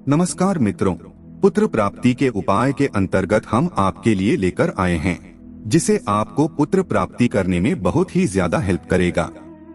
नमस्कार मित्रों, पुत्र प्राप्ति के उपाय के अंतर्गत हम आपके लिए लेकर आए हैं, जिसे आपको पुत्र प्राप्ति करने में बहुत ही ज्यादा हेल्प करेगा।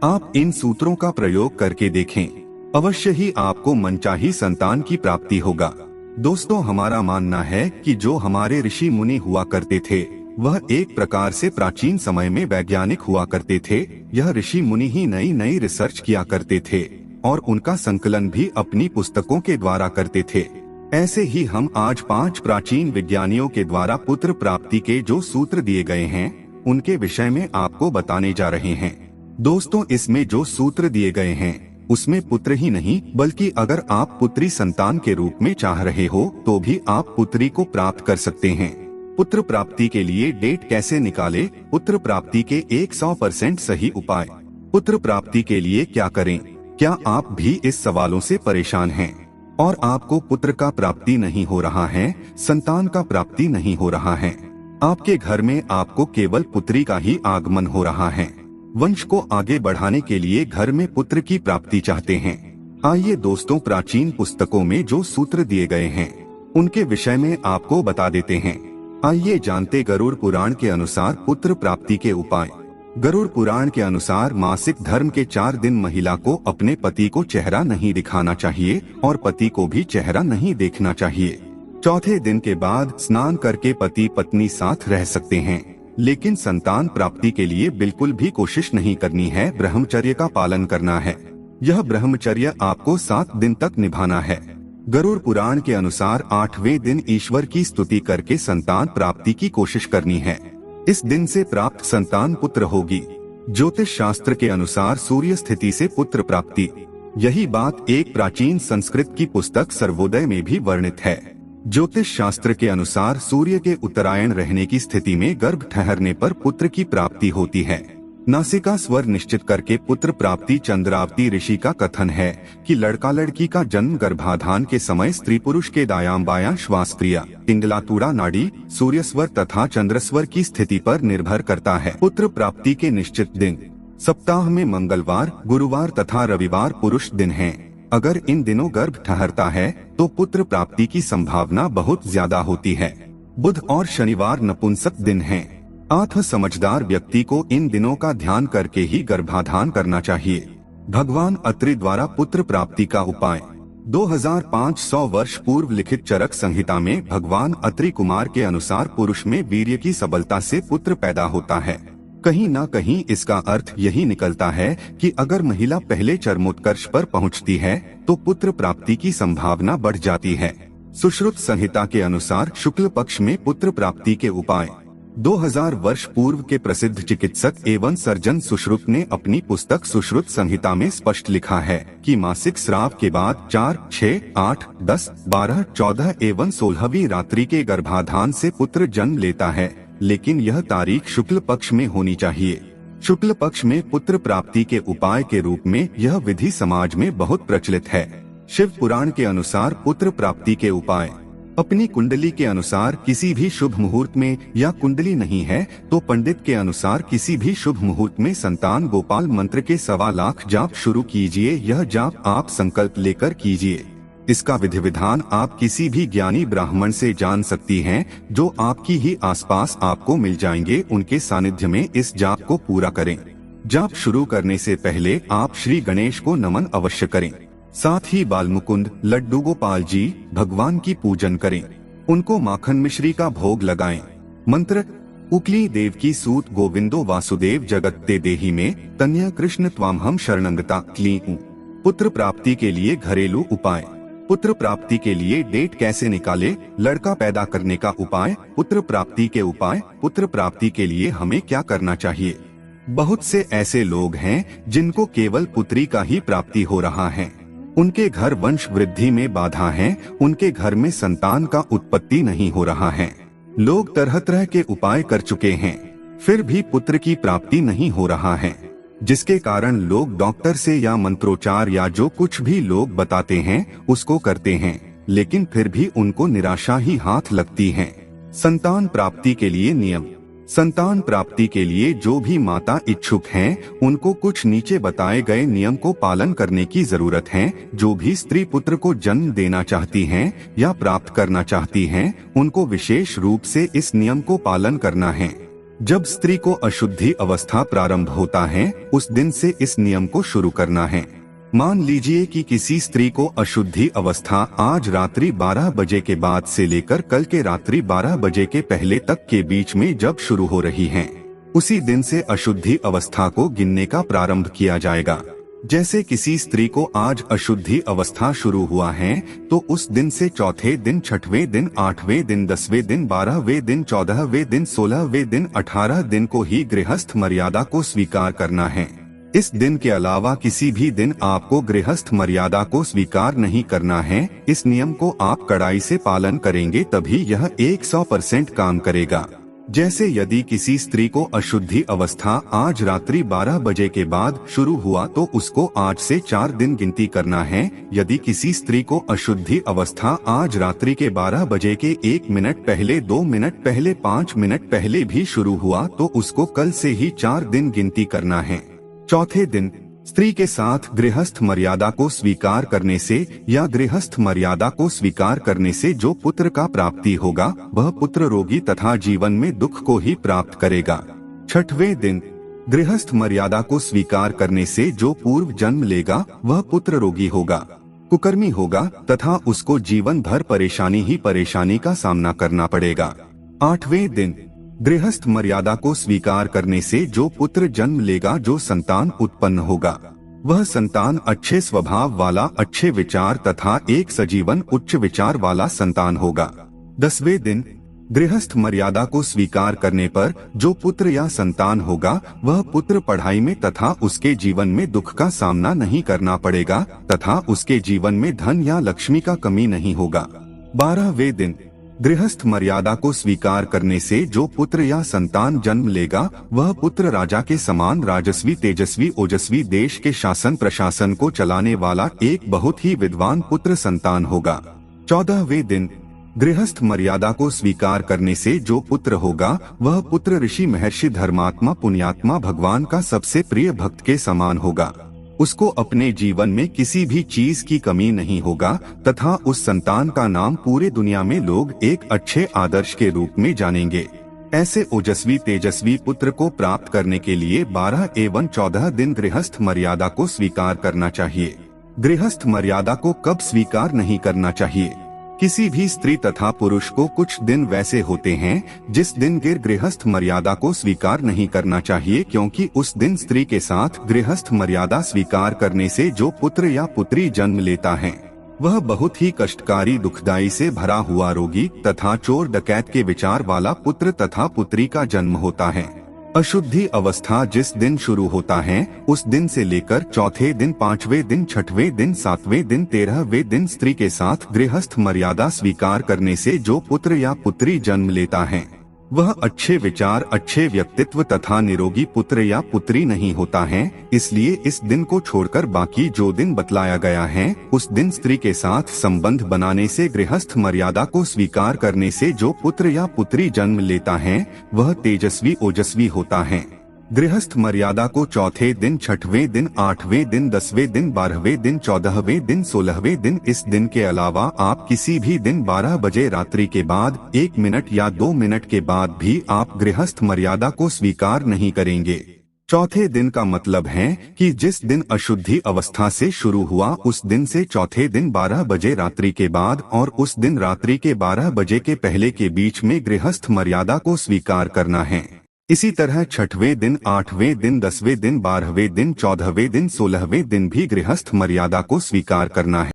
आप इन सूत्रों का प्रयोग करके देखें, अवश्य ही आपको मनचाही संतान की प्राप्ति होगा। दोस्तों, हमारा मानना है कि जो हमारे ऋषि मुनि हुआ करते थे वह एक प्रकार से प्राचीन समय में वैज्ञानिक हुआ करते थे। यह ऋषि मुनि ही नई नई रिसर्च किया करते थे और उनका संकलन भी अपनी पुस्तकों के द्वारा करते थे। ऐसे ही हम आज 5 प्राचीन विज्ञानियों के द्वारा पुत्र प्राप्ति के जो सूत्र दिए गए हैं उनके विषय में आपको बताने जा रहे हैं। दोस्तों, इसमें जो सूत्र दिए गए हैं उसमें पुत्र ही नहीं बल्कि अगर आप पुत्री संतान के रूप में चाह रहे हो तो भी आप पुत्री को प्राप्त कर सकते हैं। पुत्र प्राप्ति के लिए डेट कैसे निकाले? पुत्र प्राप्ति के 100% सही उपाय। पुत्र प्राप्ति के लिए क्या करें? क्या आप भी इस सवालों से परेशान हैं और आपको पुत्र का प्राप्ति नहीं हो रहा है, संतान का प्राप्ति नहीं हो रहा है? आपके घर में आपको केवल पुत्री का ही आगमन हो रहा है। वंश को आगे बढ़ाने के लिए घर में पुत्र की प्राप्ति चाहते हैं। आइए दोस्तों, प्राचीन पुस्तकों में जो सूत्र दिए गए हैं उनके विषय में आपको बता देते हैं। आइए जानते गरुड़ पुराण के अनुसार पुत्र प्राप्ति के उपाय। गरुड़ पुराण के अनुसार मासिक धर्म के 4 दिन महिला को अपने पति को चेहरा नहीं दिखाना चाहिए और पति को भी चेहरा नहीं देखना चाहिए। चौथे दिन के बाद स्नान करके पति पत्नी साथ रह सकते हैं, लेकिन संतान प्राप्ति के लिए बिल्कुल भी कोशिश नहीं करनी है। ब्रह्मचर्य का पालन करना है। यह ब्रह्मचर्य आपको 7 दिन तक निभाना है। गरुड़ पुराण के अनुसार 8वें दिन ईश्वर की स्तुति करके संतान प्राप्ति की कोशिश करनी है। इस दिन से प्राप्त संतान पुत्र होगी। ज्योतिष शास्त्र के अनुसार सूर्य स्थिति से पुत्र प्राप्ति। यही बात एक प्राचीन संस्कृत की पुस्तक सर्वोदय में भी वर्णित है। ज्योतिष शास्त्र के अनुसार सूर्य के उत्तरायण रहने की स्थिति में गर्भ ठहरने पर पुत्र की प्राप्ति होती है। नासिका स्वर निश्चित करके पुत्र प्राप्ति। चंद्रावती ऋषि का कथन है कि लड़का लड़की का जन्म गर्भाधान के समय स्त्री पुरुष के दायां बायां श्वासक्रिया, पिंगलातुड़ा नाड़ी, सूर्य स्वर तथा चंद्रस्वर की स्थिति पर निर्भर करता है। पुत्र प्राप्ति के निश्चित दिन सप्ताह में मंगलवार, गुरुवार तथा रविवार पुरुष दिन हैं। अगर इन दिनों गर्भ ठहरता है तो पुत्र प्राप्ति की संभावना बहुत ज्यादा होती है। बुध और शनिवार नपुंसक दिन हैं। अतः समझदार व्यक्ति को इन दिनों का ध्यान करके ही गर्भाधान करना चाहिए। भगवान अत्रि द्वारा पुत्र प्राप्ति का उपाय। 2500 वर्ष पूर्व लिखित चरक संहिता में भगवान अत्रि कुमार के अनुसार पुरुष में वीर्य की सबलता से पुत्र पैदा होता है। कहीं न कहीं इसका अर्थ यही निकलता है कि अगर महिला पहले चरमोत्कर्ष पर पहुंचती है तो पुत्र प्राप्ति की संभावना बढ़ जाती है। सुश्रुत संहिता के अनुसार शुक्ल पक्ष में पुत्र प्राप्ति के उपाय। 2000 वर्ष पूर्व के प्रसिद्ध चिकित्सक एवं सर्जन सुश्रुत ने अपनी पुस्तक सुश्रुत संहिता में स्पष्ट लिखा है कि मासिक स्राव के बाद 4, 6, 8, 10, 12, 14 एवं 16वीं रात्रि के गर्भाधान से पुत्र जन्म लेता है, लेकिन यह तारीख शुक्ल पक्ष में होनी चाहिए। शुक्ल पक्ष में पुत्र प्राप्ति के उपाय के रूप में यह विधि समाज में बहुत प्रचलित है। शिव पुराण के अनुसार पुत्र प्राप्ति के उपाय। अपनी कुंडली के अनुसार किसी भी शुभ मुहूर्त में, या कुंडली नहीं है तो पंडित के अनुसार किसी भी शुभ मुहूर्त में संतान गोपाल मंत्र के 1.25 लाख जाप शुरू कीजिए। यह जाप आप संकल्प लेकर कीजिए। इसका विधि विधान आप किसी भी ज्ञानी ब्राह्मण से जान सकती हैं, जो आपकी ही आसपास आपको मिल जाएंगे। उनके सानिध्य में इस जाप को पूरा करें। जाप शुरू करने से पहले आप श्री गणेश को नमन अवश्य करें। साथ ही बालमुकुंद, लड्डू गोपाल जी भगवान की पूजन करें। उनको माखन मिश्री का भोग लगाएं। मंत्र: उकली देवकी सूत गोविंदो वासुदेव जगत्ते देही में तन्य कृष्ण त्वामहम शरणंगता क्ली। पुत्र प्राप्ति के लिए घरेलू उपाय। पुत्र प्राप्ति के लिए डेट कैसे निकाले? लड़का पैदा करने का उपाय। पुत्र प्राप्ति के उपाय। पुत्र प्राप्ति के लिए हमें क्या करना चाहिए? बहुत से ऐसे लोग हैं जिनको केवल पुत्री का ही प्राप्ति हो रहा है। उनके घर वंश वृद्धि में बाधा है। उनके घर में संतान का उत्पत्ति नहीं हो रहा है। लोग तरह तरह के उपाय कर चुके हैं, फिर भी पुत्र की प्राप्ति नहीं हो रहा है, जिसके कारण लोग डॉक्टर से या मंत्रोच्चार या जो कुछ भी लोग बताते हैं उसको करते हैं, लेकिन फिर भी उनको निराशा ही हाथ लगती है। संतान प्राप्ति के लिए नियम। संतान प्राप्ति के लिए जो भी माता इच्छुक हैं, उनको कुछ नीचे बताए गए नियम को पालन करने की जरूरत है। जो भी स्त्री पुत्र को जन्म देना चाहती हैं या प्राप्त करना चाहती हैं, उनको विशेष रूप से इस नियम को पालन करना है। जब स्त्री को अशुद्धि अवस्था प्रारंभ होता है, उस दिन से इस नियम को शुरू करना है। मान लीजिए कि किसी स्त्री को अशुद्धि अवस्था आज रात्रि 12 बजे के बाद से लेकर कल के रात्रि 12 बजे के पहले तक के बीच में जब शुरू हो रही है, उसी दिन से अशुद्धि अवस्था को गिनने का प्रारंभ किया जाएगा। जैसे किसी स्त्री को आज अशुद्धि अवस्था शुरू हुआ है, तो उस दिन से चौथे दिन, छठवें दिन, 8वें दिन, 10वें दिन, 12वें दिन, 14वें दिन, 16वें दिन, 18 दिन को ही गृहस्थ मर्यादा को स्वीकार करना है। इस दिन के अलावा किसी भी दिन आपको गृहस्थ मर्यादा को स्वीकार नहीं करना है। इस नियम को आप कड़ाई से पालन करेंगे तभी यह 100% काम करेगा। जैसे यदि किसी स्त्री को अशुद्धि अवस्था आज रात्रि 12 बजे के बाद शुरू हुआ, तो उसको आज से 4 दिन गिनती करना है। यदि किसी स्त्री को अशुद्धि अवस्था आज रात्रि के 12 बजे के 1 मिनट पहले, 2 मिनट पहले, 5 मिनट पहले भी शुरू हुआ, तो उसको कल से ही 4 दिन गिनती करना है। चौथे दिन स्त्री के साथ गृहस्थ मर्यादा को स्वीकार करने से या गृहस्थ मर्यादा को स्वीकार करने से जो पुत्र का प्राप्ति होगा, वह पुत्र रोगी तथा जीवन में दुख को ही प्राप्त करेगा। छठवें दिन गृहस्थ मर्यादा को स्वीकार करने से जो पूर्व जन्म लेगा, वह पुत्र रोगी होगा, कुकर्मी होगा तथा उसको जीवन भर परेशानी ही परेशानी का सामना करना पड़ेगा। आठवें दिन गृहस्थ मर्यादा को स्वीकार करने से जो पुत्र जन्म लेगा, जो संतान उत्पन्न होगा, वह संतान अच्छे स्वभाव वाला, अच्छे विचार तथा एक सजीवन उच्च विचार वाला संतान होगा। 10वें दिन गृहस्थ मर्यादा को स्वीकार करने पर जो पुत्र या संतान होगा, वह पुत्र पढ़ाई में तथा उसके जीवन में दुख का सामना नहीं करना पड़ेगा तथा उसके जीवन में धन या लक्ष्मी का कमी नहीं होगा। 12वें दिन गृहस्थ मर्यादा को स्वीकार करने से जो पुत्र या संतान जन्म लेगा, वह पुत्र राजा के समान राजस्वी, तेजस्वी, ओजस्वी, देश के शासन प्रशासन को चलाने वाला एक बहुत ही विद्वान पुत्र संतान होगा। 14वें दिन गृहस्थ मर्यादा को स्वीकार करने से जो पुत्र होगा, वह पुत्र ऋषि, महर्षि, धर्मात्मा, पुण्यात्मा, भगवान का सबसे प्रिय भक्त के समान होगा। उसको अपने जीवन में किसी भी चीज की कमी नहीं होगा तथा उस संतान का नाम पूरे दुनिया में लोग एक अच्छे आदर्श के रूप में जानेंगे। ऐसे ओजस्वी, तेजस्वी पुत्र को प्राप्त करने के लिए 12 एवं 14 दिन गृहस्थ मर्यादा को स्वीकार करना चाहिए। गृहस्थ मर्यादा को कब स्वीकार नहीं करना चाहिए? किसी भी स्त्री तथा पुरुष को कुछ दिन वैसे होते हैं जिस दिन गृहस्थ मर्यादा को स्वीकार नहीं करना चाहिए, क्योंकि उस दिन स्त्री के साथ गृहस्थ मर्यादा स्वीकार करने से जो पुत्र या पुत्री जन्म लेता है, वह बहुत ही कष्टकारी, दुखदायी से भरा हुआ, रोगी तथा चोर डकैत के विचार वाला पुत्र तथा पुत्री का जन्म होता है। अशुद्धि अवस्था जिस दिन शुरू होता है, उस दिन से लेकर चौथे दिन, 5वें दिन, 6वें दिन, 7वें दिन, 13वें दिन स्त्री के साथ गृहस्थ मर्यादा स्वीकार करने से जो पुत्र या पुत्री जन्म लेता है, वह अच्छे विचार, अच्छे व्यक्तित्व तथा निरोगी पुत्र या पुत्री नहीं होता है। इसलिए इस दिन को छोड़कर बाकी जो दिन बतलाया गया है, उस दिन स्त्री के साथ संबंध बनाने से, गृहस्थ मर्यादा को स्वीकार करने से जो पुत्र या पुत्री जन्म लेता है, वह तेजस्वी, ओजस्वी होता है। गृहस्थ मर्यादा को चौथे दिन, 6वें दिन, 8वें दिन, 10वें दिन, 12वें दिन, 14वें दिन, 16वें दिन, इस दिन के अलावा आप किसी भी दिन 12 बजे रात्रि के बाद 1 मिनट या 2 मिनट के बाद भी आप गृहस्थ मर्यादा को स्वीकार नहीं करेंगे। चौथे दिन का मतलब है कि जिस दिन अशुद्धि अवस्था से शुरू हुआ, उस दिन से चौथे दिन 12 बजे रात्रि के बाद और उस दिन रात्रि के 12 बजे के पहले के बीच में गृहस्थ मर्यादा को स्वीकार करना है। इसी तरह 6वें दिन, 8वें दिन, 10वें दिन, 12वें दिन, 14वें दिन, 16वें दिन भी गृहस्थ मर्यादा को स्वीकार करना है।